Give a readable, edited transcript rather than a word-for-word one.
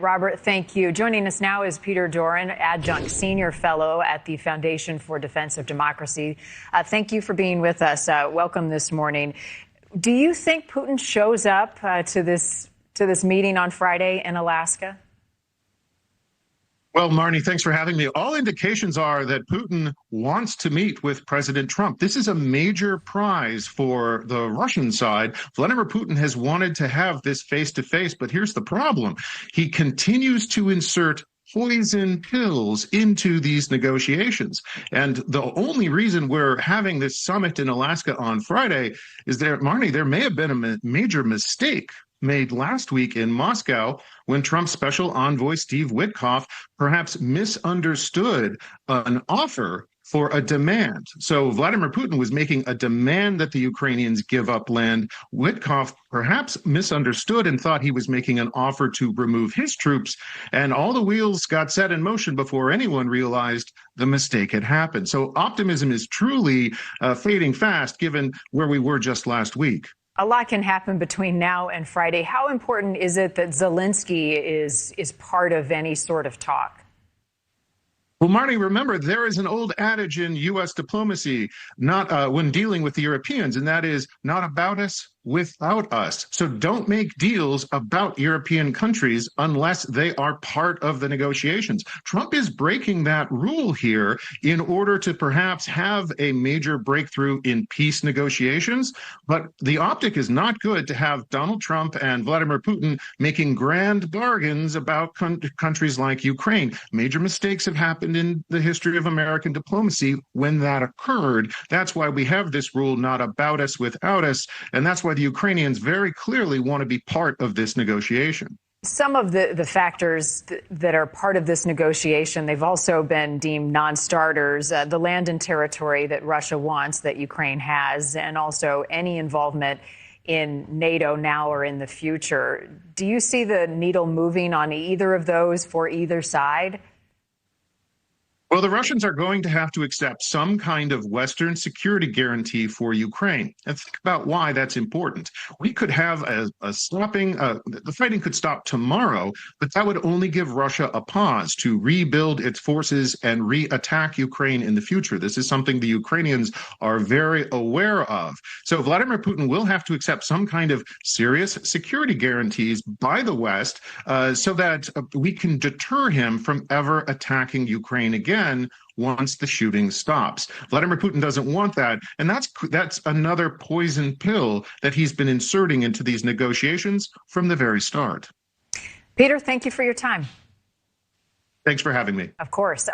Robert, thank you. Joining us now is Peter Doran, Adjunct Senior Fellow at the Foundation for Defense of Democracy. Thank you for being with us. Welcome this morning. Do you think Putin shows up to this meeting on Friday in Alaska? Well, Marnie, thanks for having me. All indications are that Putin wants to meet with President Trump. This is a major prize for the Russian side. Vladimir Putin has wanted to have this face-to-face, but here's the problem. He continues to insert poison pills into these negotiations. And the only reason we're having this summit in Alaska on Friday is that, Marnie, there may have been a major mistake made last week in Moscow when Trump's special envoy, Steve Witkoff, perhaps misunderstood an offer for a demand. So Vladimir Putin was making a demand that the Ukrainians give up land. Witkoff perhaps misunderstood and thought he was making an offer to remove his troops, and all the wheels got set in motion before anyone realized the mistake had happened. So optimism is truly fading fast given where we were just last week. A lot can happen between now and Friday. How important is it that Zelenskyy is part of any sort of talk? Well, Marnie, remember, there is an old adage in U.S. diplomacy, not when dealing with the Europeans, and that is not about us, without us. So don't make deals about European countries unless they are part of the negotiations. Trump is breaking that rule here in order to perhaps have a major breakthrough in peace negotiations. But the optic is not good to have Donald Trump and Vladimir Putin making grand bargains about countries like Ukraine. Major mistakes have happened in the history of American diplomacy when that occurred. That's why we have this rule, not about us, without us. And that's why the Ukrainians very clearly want to be part of this negotiation. Some of the factors that are part of this negotiation, they've also been deemed non-starters. The land and territory that Russia wants, that Ukraine has, and also any involvement in NATO now or in the future. Do you see the needle moving on either of those for either side? Well, the Russians are going to have to accept some kind of Western security guarantee for Ukraine. And think about why that's important. We could have a stopping, the fighting could stop tomorrow, but that would only give Russia a pause to rebuild its forces and re-attack Ukraine in the future. This is something the Ukrainians are very aware of. So Vladimir Putin will have to accept some kind of serious security guarantees by the West so that we can deter him from ever attacking Ukraine again once the shooting stops. Vladimir Putin doesn't want that, and that's another poison pill that he's been inserting into these negotiations from the very start. Peter, thank you for your time. Thanks for having me. Of course.